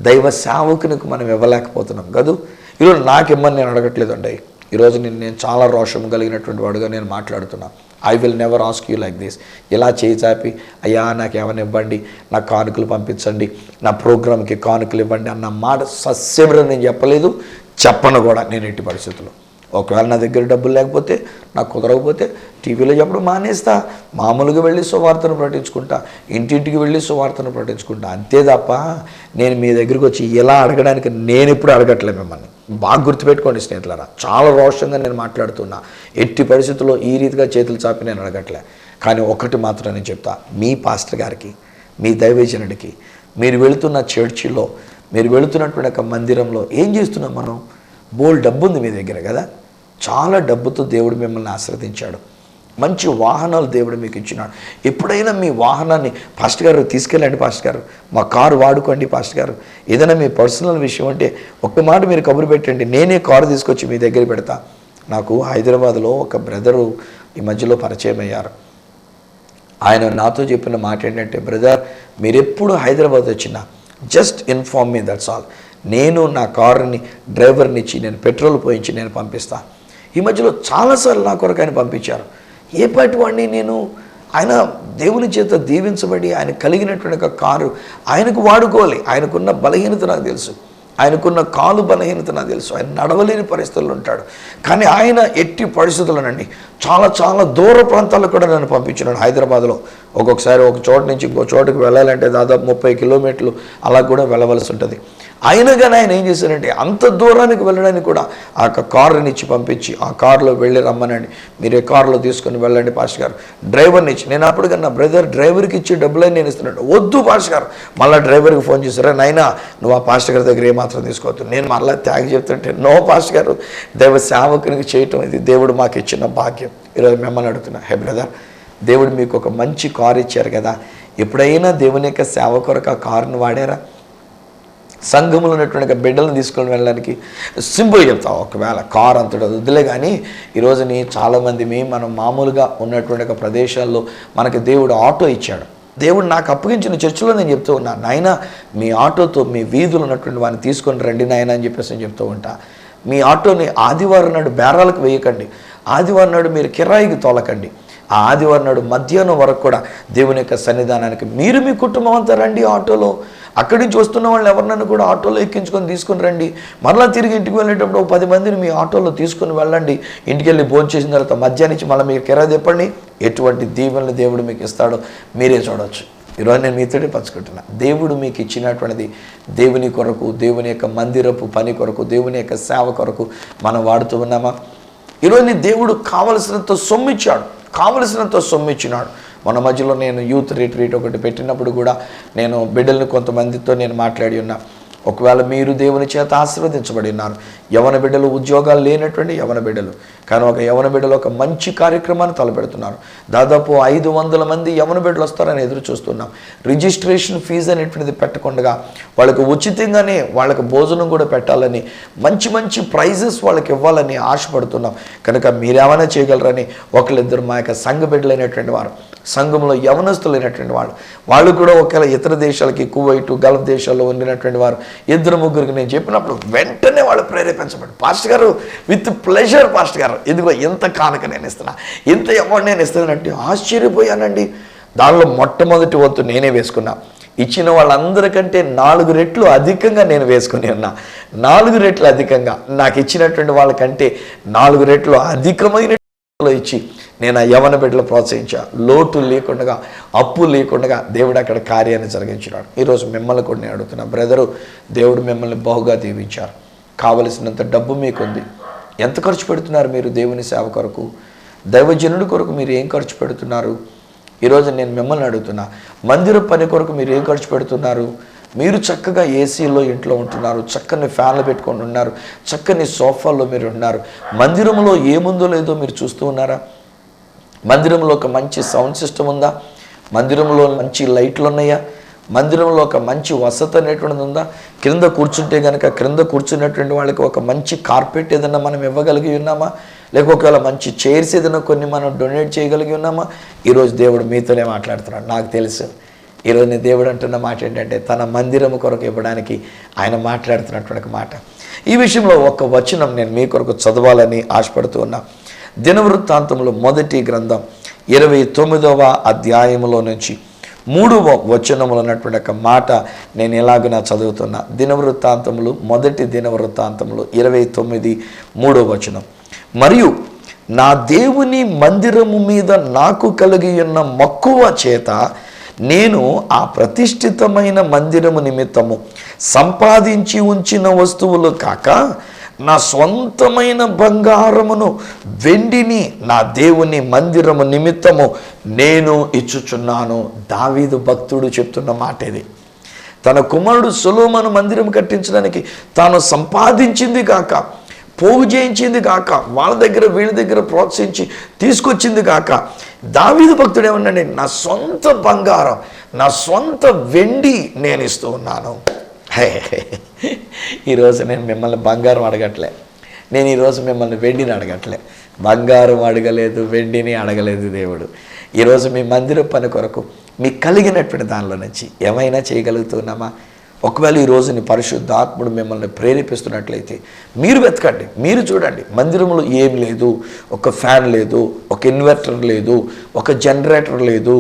దైవ సేవకునికి మనం ఇవ్వలేకపోతున్నాం కాదు. ఈరోజు నాకు ఇమ్మని నేను అడగట్లేదండి. ఈరోజు నేను చాలా రోషం కలిగినటువంటి వాడుగా నేను మాట్లాడుతున్నా. I will never ask you like this. ఇలా చేయి చాపి అయ్యా నాకు ఏమైనా ఇవ్వండి, నాకు కానుకలు పంపించండి, నా ప్రోగ్రామ్కి కానుకలు ఇవ్వండి అన్న మాట సస్యమని నేను చెప్పలేదు, చెప్పను కూడా నేను ఎట్టి పరిస్థితుల్లో. ఒకవేళ నా దగ్గర డబ్బులు లేకపోతే, నాకు కుదరకపోతే టీవీలో చెప్పడం మానేస్తా, మామూలుగా వెళ్ళి సువార్తను ప్రకటించుకుంటా, ఇంటింటికి వెళ్ళి సువార్తను ప్రకటించుకుంటా, అంతే తప్ప నేను మీ దగ్గరికి వచ్చి ఇలా అడగడానికి నేను ఎప్పుడు అడగట్లే మిమ్మల్ని. బాగా గుర్తుపెట్టుకోండి స్నేహితులారా, చాలా రోషంగా నేను మాట్లాడుతున్నా. ఎట్టి పరిస్థితుల్లో ఈ రీతిగా చేతులు చాపి నేను అడగట్లే. కానీ ఒకటి మాత్రం నేను చెప్తా, మీ పాస్టర్ గారికి, మీ దైవజనుడికి, మీరు వెళుతున్న చర్చిలో, మీరు వెళుతున్నటువంటి ఒక మందిరంలో ఏం చేస్తున్నాం మనం? బోల్ డబ్బు ఉంది మీ దగ్గర కదా, చాలా డబ్బుతో దేవుడు మిమ్మల్ని ఆశీర్వదించాడు, మంచి వాహనాలు దేవుడు మీకు ఇచ్చినాడు. ఎప్పుడైనా మీ వాహనాన్ని పాస్టర్ గారు తీసుకెళ్ళండి, పాస్టర్ గారు మా కారు వాడుకోండి, పాస్టర్ గారు ఏదైనా మీ పర్సనల్ విషయం అంటే ఒక్క మాట మీరు కబురు పెట్టండి, నేనే కారు తీసుకొచ్చి మీ దగ్గర పెడతా. నాకు హైదరాబాద్లో ఒక బ్రదరు ఈ మధ్యలో పరిచయం అయ్యారు. ఆయన నాతో చెప్పిన మాట ఏంటంటే, బ్రదర్ మీరు ఎప్పుడు హైదరాబాద్ వచ్చినా just inform me, that's all. నేను నా కారుని డ్రైవర్ని ఇచ్చి నేను పెట్రోల్ పోయించి నేను పంపిస్తాను. ఈ మధ్యలో చాలాసార్లు నా కొరకు ఆయన పంపించారు. ఏ పాటి వాడిని నేను, ఆయన దేవుని చేత దీవించబడి ఆయన కలిగినటువంటి ఒక కారు ఆయనకు వాడుకోవాలి. ఆయనకున్న బలహీనత నాకు తెలుసు, ఆయనకున్న కాలు బలహీనత నాకు తెలుసు, ఆయన నడవలేని పరిస్థితుల్లో ఉంటాడు. కానీ ఆయన ఎట్టి పరిస్థితుల్లోనండి చాలా దూర ప్రాంతాలకు కూడా నన్ను పంపించినాడు. హైదరాబాద్లో ఒక్కొక్కసారి ఒక చోట నుంచి ఇంకో చోటుకు వెళ్ళాలంటే దాదాపు 30 కిలోమీటర్లు అలా కూడా వెళ్ళవలసి ఉంటుంది. అయినా కానీ ఆయన ఏం చేశారంటే అంత దూరానికి వెళ్ళడానికి కూడా ఆ కారుని ఇచ్చి పంపించి, ఆ కారులో వెళ్ళి రమ్మనండి, మీరు ఏ కారులో తీసుకొని వెళ్ళండి పాస్టర్ గారు, డ్రైవర్ని ఇచ్చి. నేను అప్పుడు కన్నా బ్రదర్ డ్రైవర్కి ఇచ్చి డబ్బులని నేను ఇస్తున్నాడు, వద్దు పాస్టర్ గారు. మళ్ళీ డ్రైవర్కి ఫోన్ చేశారా, నైనా నువ్వు ఆ పాస్టర్ గారి దగ్గర ఏమాత్రం తీసుకోవద్దు. నేను మళ్ళీ త్యాగి చెప్తుంటే, నో పాస్టర్ గారు, దైవ సేవకునికి చేయటం ఇది దేవుడు మాకు ఇచ్చిన భాగ్యం. ఈరోజు మిమ్మల్ని అడుగుతున్నా, హే బ్రదర్, దేవుడు మీకు ఒక మంచి కారు ఇచ్చారు కదా, ఎప్పుడైనా దేవుని యొక్క సేవ కొరకు ఆ కారుని వాడారా? సంఘంలో ఉన్నటువంటి బిడ్డలను తీసుకొని వెళ్ళడానికి సింపుల్ చెప్తాం. ఒకవేళ కారు అంతటా వద్దులే, కానీ ఈరోజుని చాలామంది మనం మామూలుగా ఉన్నటువంటి ఒక ప్రదేశాల్లో మనకి దేవుడు ఆటో ఇచ్చాడు. దేవుడు నాకు అప్పగించిన చర్చిలో నేను చెప్తూ ఉన్నా, నాయన మీ ఆటోతో మీ వీధులు ఉన్నటువంటి వాడిని తీసుకొని రండి నాయన అని చెప్పేసి నేను చెప్తూ ఉంటా. మీ ఆటోని ఆదివారం నాడు బేరాలకు వేయకండి, ఆదివారం నాడు మీరు కిరాయికి తోలకండి. ఆ ఆదివారం నాడు మధ్యాహ్నం వరకు కూడా దేవుని యొక్క సన్నిధానానికి మీరు మీ కుటుంబం అంతా రండి ఆటోలో. అక్కడి నుంచి వస్తున్న వాళ్ళు ఎవరినైనా కూడా ఆటోలో ఎక్కించుకొని తీసుకుని రండి. మరలా తిరిగి ఇంటికి వెళ్ళేటప్పుడు 10 మందిని మీ ఆటోలో తీసుకుని వెళ్ళండి. ఇంటికి వెళ్ళి భోజనం చేసిన తర్వాత మధ్యాహ్నం నుంచి మళ్ళీ మీరు కిరాయి తెప్పండి. ఎటువంటి దీవెనలు దేవుడు మీకు ఇస్తాడో మీరే చూడవచ్చు. ఈరోజు నేను మీతోనే పంచుకుంటున్నా, దేవుడు మీకు ఇచ్చినటువంటిది దేవుని కొరకు, దేవుని యొక్క మందిరపు పని కొరకు, దేవుని యొక్క సేవ కొరకు మనం వాడుతూ ఉన్నామా? ఈరోజు దేవుడు కావలసినంత సొమ్మిచ్చినాడు. మన మధ్యలో నేను యూత్ రిట్రీట్ ఒకటి పెట్టినప్పుడు కూడా నేను బిడ్డలను కొంతమందితో నేను మాట్లాడి ఉన్నా. ఒకవేళ మీరు దేవుని చేత ఆశీర్వదించబడి ఉన్నారు, యవన బిడ్డలు, ఉద్యోగాలు లేనటువంటి యవన బిడ్డలు, కానీ ఒక యవన బిడ్డలు ఒక మంచి కార్యక్రమాన్ని తలపెడుతున్నారు. దాదాపు 500 మంది యవన బిడ్డలు వస్తారని ఎదురు చూస్తున్నాం. రిజిస్ట్రేషన్ ఫీజు అనేటువంటిది పెట్టకుండా వాళ్ళకు ఉచితంగానే వాళ్ళకి భోజనం కూడా పెట్టాలని, మంచి ప్రైజెస్ వాళ్ళకి ఇవ్వాలని ఆశపడుతున్నాం. కనుక మీరేమైనా చేయగలరని ఒకళ్ళిద్దరు మా యొక్క సంఘ బిడ్డలైనటువంటి వారు, సంఘంలో యవనస్తులైనటువంటి వాళ్ళు కూడా ఒకవేళ ఇతర దేశాలకి, కువైట్, గల్ఫ్ దేశాల్లో ఉండినటువంటి వారు 2-3 నేను చెప్పినప్పుడు వెంటనే వాళ్ళు ప్రేరేపించబడి, పాస్టర్ గారు విత్ ప్లెజర్ పాస్టర్ గారు, ఇదిగో ఎంత కానుక నేను ఇస్తున్నా, ఎంత అమౌంట్ నేను ఇస్తున్నానంటే ఆశ్చర్యపోయానండి. దానిలో మొట్టమొదటి వంతు నేనే వేసుకున్నా. ఇచ్చిన వాళ్ళందరికంటే 4 రెట్లు అధికంగా నేను వేసుకుని ఉన్నా. 4 రెట్లు అధికంగా నాకు ఇచ్చినటువంటి వాళ్ళకంటే 4 రెట్లు అధికమైన ఇచ్చి నేను ఆ యవన బిడ్డలు ప్రోత్సహించా. లోటు లేకుండా, అప్పు లేకుండా దేవుడు అక్కడ కార్యాన్ని జరిగించినాడు. ఈరోజు మిమ్మల్ని కూడా నేను అడుగుతున్నా, బ్రదరు, దేవుడు మిమ్మల్ని బహుగా దీవించారు. కావలసినంత డబ్బు మీకుంది. ఎంత ఖర్చు పెడుతున్నారు మీరు దేవుని సేవ కొరకు? దైవజనుడి కొరకు మీరు ఏం ఖర్చు పెడుతున్నారు? ఈరోజు నేను మిమ్మల్ని అడుగుతున్నా, మందిర పని కొరకు మీరు ఏం ఖర్చు పెడుతున్నారు? మీరు చక్కగా ఏసీలో ఇంట్లో ఉంటున్నారు, చక్కని ఫ్యాన్లు పెట్టుకొని ఉన్నారు, చక్కని సోఫాల్లో మీరు ఉన్నారు. మందిరంలో ఏముందో లేదో మీరు చూస్తూ ఉన్నారా? మందిరంలో ఒక మంచి సౌండ్ సిస్టమ్ ఉందా? మందిరంలో మంచి లైట్లు ఉన్నాయా? మందిరంలో ఒక మంచి వసతి అనేటువంటిది ఉందా? క్రింద కూర్చుంటే కనుక క్రింద కూర్చున్నటువంటి వాళ్ళకి ఒక మంచి కార్పెట్ ఏదైనా మనం ఇవ్వగలిగి ఉన్నామా? లేక ఒకవేళ మంచి చైర్స్ ఏదైనా కొన్ని మనం డొనేట్ చేయగలిగి ఉన్నామా? ఈరోజు దేవుడు మీతోనే మాట్లాడుతున్నాడు. నాకు తెలుసు ఈరోజు నేను దేవుడు అంటున్న మాట ఏంటంటే, తన మందిరం కొరకు ఇవ్వడానికి ఆయన మాట్లాడుతున్నటువంటి మాట. ఈ విషయంలో ఒక వచనం నేను మీ కొరకు చదవాలని ఆశపడుతూ ఉన్నా. దినవృత్తాంతములు మొదటి గ్రంథం 29వ అధ్యాయంలో నుంచి 3వ వచనములు ఉన్నటువంటి ఒక మాట నేను ఎలాగైనా చదువుతున్నా. దినవృత్తాంతములు మొదటి దినవృత్తాంతములు 29 3వ వచనం. మరియు నా దేవుని మందిరము మీద నాకు కలిగి ఉన్న మక్కువ చేత నేను ఆ ప్రతిష్ఠితమైన మందిరము నిమిత్తము సంపాదించి ఉంచిన వస్తువులు కాక నా స్వంతమైన బంగారమును వెండిని నా దేవుని మందిరము నిమిత్తము నేను ఇచ్చుచున్నాను. దావీదు భక్తుడు చెప్తున్న మాట ఇది. తన కుమారుడు సొలొమోను మందిరం కట్టించడానికి తాను సంపాదించింది కాక, పోగు చేయించింది కాక, వాళ్ళ దగ్గర వీళ్ళ దగ్గర ప్రోత్సహించి తీసుకొచ్చింది కాక, దావీదు భక్తుడు ఏమన్నాడు? నా సొంత బంగారం, నా సొంత వెండి నేను ఇస్తూ ఉన్నాను. ఈరోజు నేను మిమ్మల్ని బంగారం అడగట్లే, నేను ఈరోజు మిమ్మల్ని వెండిని అడగట్లే. బంగారం అడగలేదు, వెండిని అడగలేదు దేవుడు. ఈరోజు మీ మందిర పని కొరకు మీకు కలిగినటువంటి దానిలో నుంచి ఏమైనా చేయగలుగుతున్నామా? ఒకవేళ ఈరోజుని పరిశుద్ధాత్ముడు మిమ్మల్ని ప్రేరేపిస్తున్నట్లయితే మీరు వెతకండి, మీరు చూడండి. మందిరంలో ఏం లేదు, ఒక ఫ్యాన్ లేదు, ఒక ఇన్వర్టర్ లేదు, ఒక జనరేటర్ లేదు,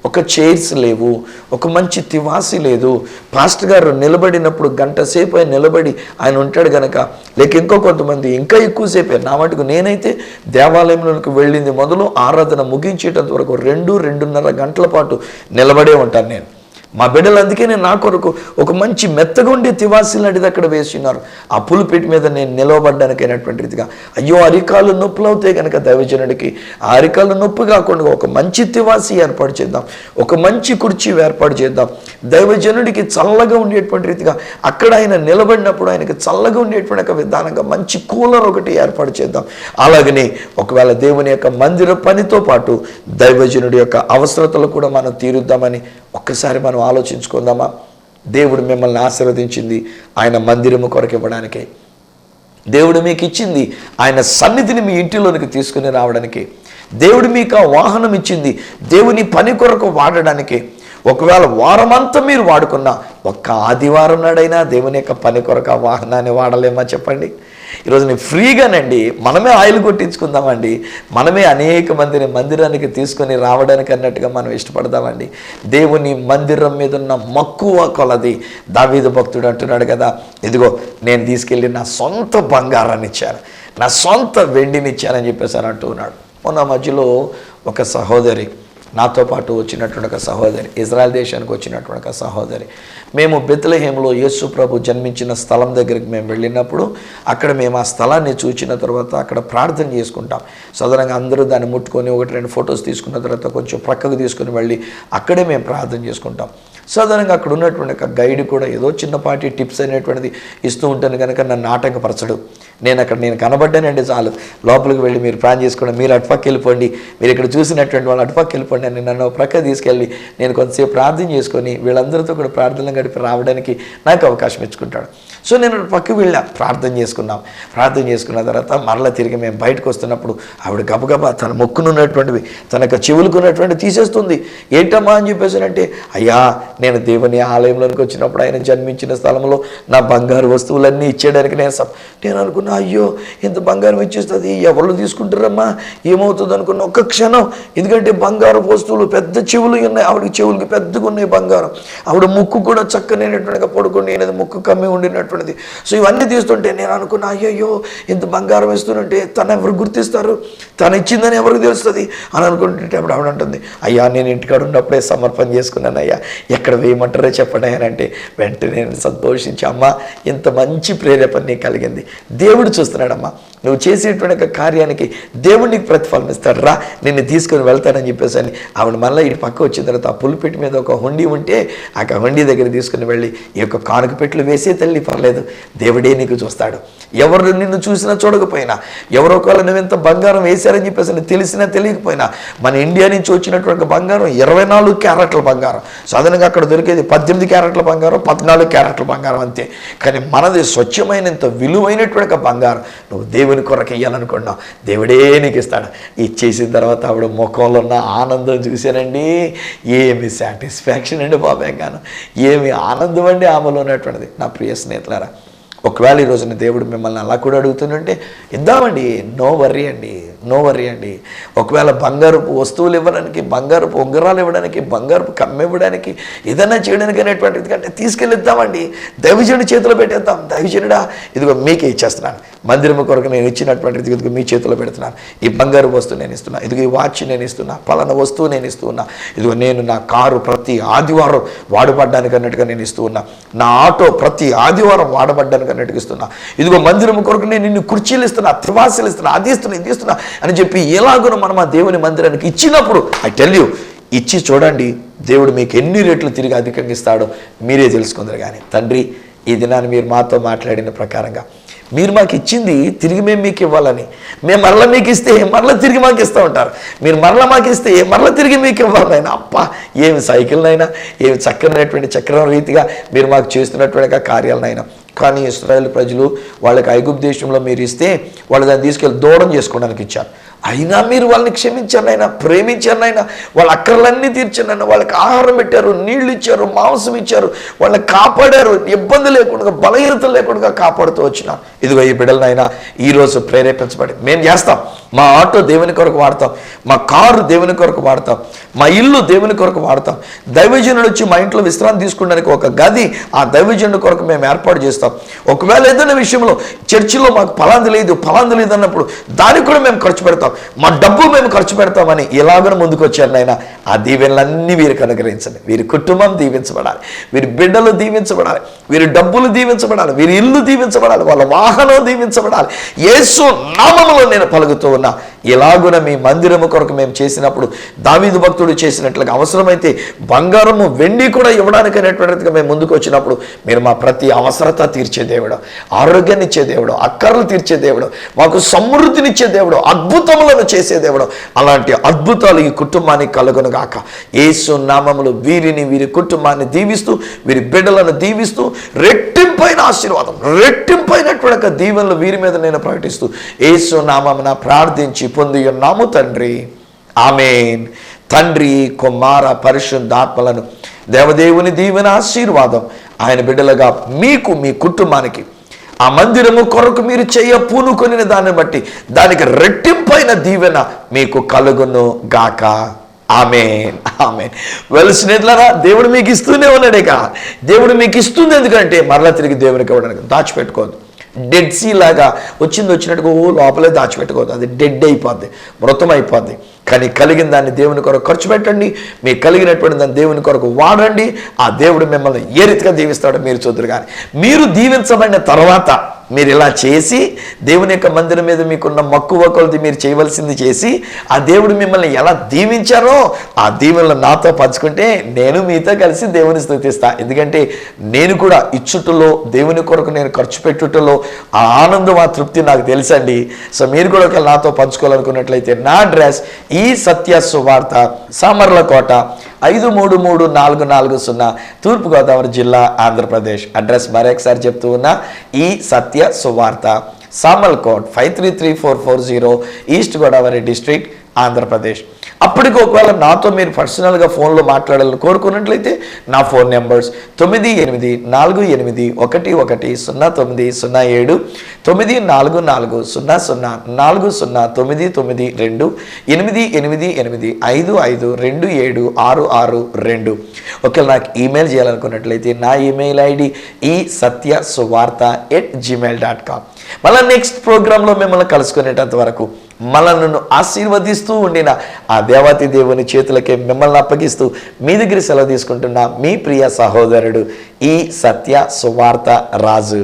ఒక చైర్స్ లేవు, ఒక మంచి తివాసి లేదు. పాస్టర్ గారు నిలబడినప్పుడు గంట సేపు ఆయన నిలబడి ఆయన ఉంటాడు కనుక, లేక ఇంకో కొంతమంది ఇంకా ఎక్కువసేపు. నా మటుకు నేనైతే దేవాలయంలోకి వెళ్ళింది మొదలు ఆరాధన ముగించేటంత వరకు 2-2.5 గంటల పాటు నిలబడే ఉంటాను నేను. మా బిడ్డలు అందుకే నేను నా కొరకు ఒక మంచి మెత్తగా ఉండే తివాసి లాంటిది అక్కడ వేసినారు. ఆ పులిపేట మీద నేను నిలవబడ్డానికి అయినటువంటి రీతిగా, అయ్యో అరికాలు నొప్పులు అవుతాయి కనుక దైవజనుడికి ఆ అరికాలు నొప్పి కాకుండా ఒక మంచి తివాసి ఏర్పాటు చేద్దాం, ఒక మంచి కుర్చీ ఏర్పాటు చేద్దాం. దైవజనుడికి చల్లగా ఉండేటువంటి రీతిగా అక్కడ ఆయన నిలబడినప్పుడు ఆయనకి చల్లగా ఉండేటువంటి ఒక విధానంగా మంచి కూలర్ ఒకటి ఏర్పాటు చేద్దాం. అలాగనే ఒకవేళ దేవుని యొక్క మందిర పనితో పాటు దైవజనుడి యొక్క అవసరతలు కూడా మనం తీరుద్దామని ఒక్కసారి మనం ఆలోచించుకుందామా? దేవుడు మిమ్మల్ని ఆశీర్వదించింది ఆయన మందిరము కొరకు ఇవ్వడానికే. దేవుడు మీకు ఇచ్చింది ఆయన సన్నిధిని మీ ఇంటిలోనికి తీసుకుని రావడానికి. దేవుడు మీకు ఆ వాహనం ఇచ్చింది దేవుని పని కొరకు వాడడానికి. ఒకవేళ వారమంతా మీరు వాడుకున్నా ఒక్క ఆదివారం నాడైనా దేవుని యొక్క పని కొరకు ఆ వాహనాన్ని వాడలేమా చెప్పండి? ఈరోజు నేను ఫ్రీగానండి మనమే ఆయిల్ కొట్టించుకుందామండి, మనమే అనేక మందిని మందిరానికి తీసుకొని రావడానికి అన్నట్టుగా మనం ఇష్టపడదామండి. దేవుని మందిరం మీద ఉన్న మక్కువ కొలది దావీదు భక్తుడు అంటున్నాడు కదా, ఇదిగో నేను తీసుకెళ్ళి నా సొంత బంగారాన్ని ఇచ్చాను, నా సొంత వెండిని ఇచ్చానని చెప్పేసి అంటూ ఉన్నాడు. మొన్న మధ్యలో ఒక సహోదరి, నాతో పాటు వచ్చినటువంటి ఒక సహోదరి, ఇజ్రాయెల్ దేశానికి వచ్చినటువంటి ఒక సహోదరి, మేము బెత్లెహేములో యేసు ప్రభు జన్మించిన స్థలం దగ్గరికి మేము వెళ్ళినప్పుడు అక్కడ మేము ఆ స్థలాన్ని చూసిన తర్వాత అక్కడ ప్రార్థన చేసుకుంటాం. సాధారణంగా అందరూ దాన్ని ముట్టుకొని 1-2 ఫొటోస్ తీసుకున్న తర్వాత కొంచెం ప్రక్కకు తీసుకుని వెళ్ళి అక్కడే మేము ప్రార్థన చేసుకుంటాం. సాధారణంగా అక్కడ ఉన్నటువంటి ఒక గైడ్ కూడా ఏదో చిన్నపాటి టిప్స్ అనేటువంటిది ఇస్తూ ఉంటాను కనుక నన్ను ఆటంకపరచడు. నేను కనబడ్డానంటే చాలు, లోపలికి వెళ్ళి మీరు ప్రార్థన చేసుకోండి, మీరు అటుపక్క వెళ్ళిపోండి, మీరు ఇక్కడ చూసినటువంటి వాళ్ళు అటుపక్క వెళ్ళిపోండి అని నన్ను ప్రక్క తీసుకెళ్ళి నేను కొంతసేపు ప్రార్థన చేసుకొని వీళ్ళందరితో కూడా ప్రార్థనలు గడిపి రావడానికి నాకు అవకాశం ఇచ్చుకుంటాడు. సో నేను పక్కకు వెళ్ళా, ప్రార్థన చేసుకున్న తర్వాత మరలా తిరిగి మేము బయటకు వస్తున్నప్పుడు ఆవిడ గబగబా తన మొక్కునున్నటువంటివి తనకు చెవులుకున్నటువంటి తీసేస్తుంది. ఏంటమ్మా అని చెప్పేసి అంటే, అయ్యా నేను దేవుని ఆలయంలోనికి వచ్చినప్పుడు ఆయన జన్మించిన స్థలంలో నా బంగారు వస్తువులన్నీ ఇచ్చేయడానికి నేను అనుకున్నా, అయ్యో ఇంత బంగారం ఇచ్చేస్తుంది ఎవరు తీసుకుంటారమ్మా ఏమవుతుంది అనుకున్న ఒక్క క్షణం. ఎందుకంటే బంగారు వస్తువులు, పెద్ద చెవులు ఉన్నాయి, ఆవిడకి చెవులకి పెద్దగా ఉన్నాయి బంగారం, ఆవిడ ముక్కు కూడా చక్కనైనటువంటిగా పడుకొని అనేది ముక్కు కమ్మి ఉండినటువంటిది. సో ఇవన్నీ తీస్తుంటే నేను అనుకున్నా, అయ్యయ్యో ఇంత బంగారం ఇస్తుంటే తను ఎవరు గుర్తిస్తారు, తను ఇచ్చిందని ఎవరికి తెలుస్తుంది అని అనుకుంటుంటే అప్పుడు ఆవిడ అంటుంది, అయ్యా నేను ఇంటికాడ ఉన్నప్పుడే సమర్పణ చేసుకున్నాను అయ్యా, ఎక్కడ వేయమంటారో చెప్పండి అని అంటే వెంటనే నేను సంతోషించి, అమ్మ ఇంత మంచి ప్రేరేపణ నీకు కలిగింది, దేవుడు చూస్తున్నాడమ్మా, నువ్వు చేసేటువంటి కార్యానికి దేవుడు నీకు ప్రతిఫలం ఇస్తాడు, రా నిన్ను తీసుకొని వెళ్తానని చెప్పేసి అని ఆవిడ మళ్ళీ ఇటు పక్క వచ్చిన తర్వాత ఆ పులిపెట్టి మీద ఒక హుండీ ఉంటే ఆ హుండీ దగ్గర తీసుకుని వెళ్ళి ఈ యొక్క కానుక పెట్లు వేసే తల్లి పర్లేదు, దేవుడే నీకు చూస్తాడు. ఎవరు నిన్ను చూసినా చూడకపోయినా, ఎవరో ఒకవేళ నువ్వు ఎంత బంగారం వేశారని చెప్పేసి తెలిసినా తెలియకపోయినా, మన ఇండియా నుంచి వచ్చినటువంటి బంగారం 24 క్యారెట్ల బంగారం, సాధారణంగా అక్కడ దొరికేది 18 క్యారెట్ల బంగారం, 14 క్యారెట్ల బంగారం అంతే. కానీ మనది స్వచ్ఛమైనంత విలువైనటువంటి బంగారం నువ్వు దేవుని కొరకు ఇయ్యాలనుకున్నావు, దేవుడే నీకు ఇస్తాడు. ఇచ్చేసిన తర్వాత ఆవిడ ముఖంలో ఉన్న ఆనందం చూశానండి, ఏమి సాటిస్ఫాక్షన్ అండి బాబాయ్ గాను, ఏమి ఆనందం అండి ఆమెలో ఉన్నటువంటిది. నా ప్రియ స్నేహితులారా, ఒకవేళ ఈ రోజున దేవుడు మిమ్మల్ని అలా కూడా అడుగుతుంటే ఇద్దామండి, నో వర్రీ అండి. ఒకవేళ బంగారపు వస్తువులు ఇవ్వడానికి, బంగారపు ఉంగరాలు ఇవ్వడానికి, బంగారపు కమ్మ ఇవ్వడానికి, ఏదైనా చేయడానికి అనేటువంటిది కంటే తీసుకెళ్ళిద్దామండి, దైవజనుడి చేతిలో పెట్టేద్దాం. దైవజనుడా ఇదిగో మీకే ఇచ్చేస్తున్నాను, మందిరం కొరకు నేను ఇచ్చినటువంటిది ఇదిగో మీ చేతిలో పెడుతున్నాను, ఈ బంగారు వస్తువు నేను ఇస్తున్నా, ఇదిగో ఈ వాచ్ నేను ఇస్తున్నా, పలానా వస్తువు నేను ఇస్తూ ఉన్నా, ఇదిగో నేను నా కారు ప్రతి ఆదివారం వాడబడ్డానికి అన్నట్టుగా నేను ఇస్తూ ఉన్నా, నా ఆటో ప్రతి ఆదివారం వాడబడ్డానికి అన్నట్టుగా ఇస్తున్నా, ఇదిగో మందిరం కొరకు నేను నిన్ను కుర్చీలు ఇస్తున్నా, త్రివాసులు ఇస్తున్నా, అది ఇస్తున్నా, ఇది ఇస్తున్నా అని చెప్పి ఎలాగో మనం ఆ దేవుని మందిరానికి ఇచ్చినప్పుడు ఐ టెల్ యూ, ఇచ్చి చూడండి దేవుడు మీకు ఎన్ని రెట్లు తిరిగి అధికంగా ఇస్తాడో మీరే తెలుసుకుందరు. కానీ తండ్రి ఈ దినాన్ని మీరు మాతో మాట్లాడిన ప్రకారంగా మీరు మాకు ఇచ్చింది తిరిగి మేము మీకు ఇవ్వాలని, మేము మరలా మీకు ఇస్తే మరలా తిరిగి మాకు ఇస్తూ ఉంటారు, మీరు మరలా మాకు ఇస్తే మరలా తిరిగి మీకు ఇవ్వాలైనా. అప్ప ఏమి సైకిల్నైనా, ఏమి చక్కనైనటువంటి చక్రం రీతిగా మీరు మాకు చేస్తున్నటువంటి కార్యాలనైనా. కానీ ఇశ్రాయేలు ప్రజలు వాళ్ళకి ఐగుప్తు దేశంలో మీరు ఇస్తే వాళ్ళు దాన్ని తీసుకెళ్ళి దూరం చేసుకోవడానికి ఇచ్చారు, అయినా మీరు వాళ్ళని క్షమించారు నాయన, ప్రేమించారు నాయన, వాళ్ళ అక్కర్లన్నీ తీర్చారు నాయన, వాళ్ళకి ఆహారం పెట్టారు, నీళ్లు ఇచ్చారు, మాంసం ఇచ్చారు, వాళ్ళని కాపాడారు, ఇబ్బంది లేకుండా బలహీనత లేకుండా కాపాడుతూ వచ్చినారు. ఇదిగో ఈ బిడ్డలనైనా ఈరోజు ప్రేరేపించబడి మేము చేస్తాం, మా ఆటో దేవుని కొరకు వాడతాం, మా కారు దేవుని కొరకు వాడతాం, మా ఇల్లు దేవుని కొరకు వాడతాం, దైవజనుడు వచ్చి మా ఇంట్లో విశ్రాంతి తీసుకోవడానికి ఒక గది ఆ దైవజనుడి కొరకు మేము ఏర్పాటు చేస్తాం. ఒకవేళ ఏదైనా విషయంలో చర్చిలో మాకు ఫలాంది లేదు అన్నప్పుడు దానికి కూడా మేము ఖర్చు పెడతాం, మా డబ్బు మేము ఖర్చు పెడతామని ఎలాగో ముందుకు వచ్చారు నాయన. ఆ దీవెనలన్నీ వీరికి అనుగ్రహించండి, వీరి కుటుంబం దీవించబడాలి, వీరి బిడ్డలు దీవించబడాలి, వీరి డబ్బులు దీవించబడాలి, వీరి ఇల్లు దీవించబడాలి, వాళ్ళ వాహనం దీవించబడాలి. యేసు నామములో నేను పలుకుతూ ఉన్నా. ఎలాగున మీ మందిరము కొరకు మేము చేసినప్పుడు దావీదు భక్తుడు చేసినట్లుగా అవసరమైతే బంగారము వెండి కూడా ఇవ్వడానికి అనేటువంటిగా మేము ముందుకు వచ్చినప్పుడు మీరు మా ప్రతి అవసరత తీర్చే దేవుడు, ఆరోగ్యాన్ని ఇచ్చే దేవుడు, అక్కర్లు తీర్చే దేవుడు, మాకు సమృద్ధినిచ్చే దేవుడు, అద్భుతములను చేసే దేవుడు. అలాంటి అద్భుతాలు ఈ కుటుంబానికి కలుగును గాక. యేసు నామములో వీరిని, వీరి కుటుంబాన్ని దీవిస్తూ, వీరి బిడ్డలను దీవిస్తూ, రెట్టింపైన ఆశీర్వాదం, రెట్టింపైనటువంటి దీవెనలు వీరి మీద నేను ప్రకటిస్తూ యేసు నామమున ప్రార్థించి పొంది ఉన్నాము తండ్రి, ఆమేన్. తండ్రి, కుమార, పరిశుద్ధాత్మలను దేవదేవుని దీవెన ఆశీర్వాదం ఆయన బిడ్డలుగా మీకు, మీ కుటుంబానికి, ఆ మందిరము కొరకు మీరు పూనుకొనిన దాన్ని బట్టి దానికి రెట్టింపైన దీవెన మీకు కలుగును గాక. ఆమేన్, ఆమేన్. స్నేహితులారా, దేవుడు మీకు ఇస్తూనే ఉన్నాడేక, దేవుడు మీకు ఇస్తుంది ఎందుకంటే మరలా తిరిగి దేవునికి ఇవ్వడానికి. దాచిపెట్టుకోవద్దు, డెడ్ సీ లాగా వచ్చినట్టుగా లోపలే దాచిపెట్టుకోవద్దు, అది డెడ్ అయిపోద్ది, మృతం అయిపోద్ది. కానీ కలిగిన దాన్ని దేవుని కొరకు ఖర్చు పెట్టండి, మీకు కలిగినటువంటి దాన్ని దేవుని కొరకు వాడండి. ఆ దేవుడు మిమ్మల్ని ఏ రీతిగా దీవిస్తాడో మీరు చూద్దరు. కానీ మీరు దీవించబడిన తర్వాత మీరు ఇలా చేసి దేవుని యొక్క మందిరం మీద మీకున్న మక్కువ కొలది మీరు చేయవలసింది చేసి ఆ దేవుడు మిమ్మల్ని ఎలా దీవించారో ఆ దీవెనలు నాతో పంచుకుంటే నేను మీతో కలిసి దేవుని స్తుతిస్తా. ఎందుకంటే నేను కూడా ఇచ్చుటలో, దేవుని కొరకు నేను ఖర్చు పెట్టుటలో ఆ ఆనందం, ఆ తృప్తి నాకు తెలుసండి. సో మీరు కూడా ఒకవేళ నాతో పంచుకోవాలనుకున్నట్లయితే నా అడ్రస్ ఈ సత్య సువార్త, సామర్లకోట 533440, తూర్పుగోదావరి జిల్లా, ఆంధ్రప్రదేశ్. అడ్రస్ మరొకసారి చెప్తూ ఉన్నా, ఈ సత్య సువార్త, Samalkot 533440, east Godavari district, Andhra Pradesh. అప్పటికి ఒకవేళ నాతో మీరు పర్సనల్గా ఫోన్లో మాట్లాడాలని కోరుకున్నట్లయితే నా ఫోన్ నెంబర్స్ 9848110907 9440004099 88855276662. ఒకవేళ నాకు ఈమెయిల్ చేయాలనుకున్నట్లయితే నా ఈమెయిల్ ఐడి esatyasuvarta@gmail.com. మళ్ళీ నెక్స్ట్ ప్రోగ్రాంలో మిమ్మల్ని కలుసుకునేటంత వరకు మనల్ని ఆశీర్వదిస్తూ ఉండిన ఆ దేవాతి దేవుని చేతులకే మిమ్మల్ని అప్పగిస్తూ మీ దగ్గర సెలవు తీసుకుంటున్న మీ ప్రియ సహోదరుడు ఈ సత్య సువార్త రాజు.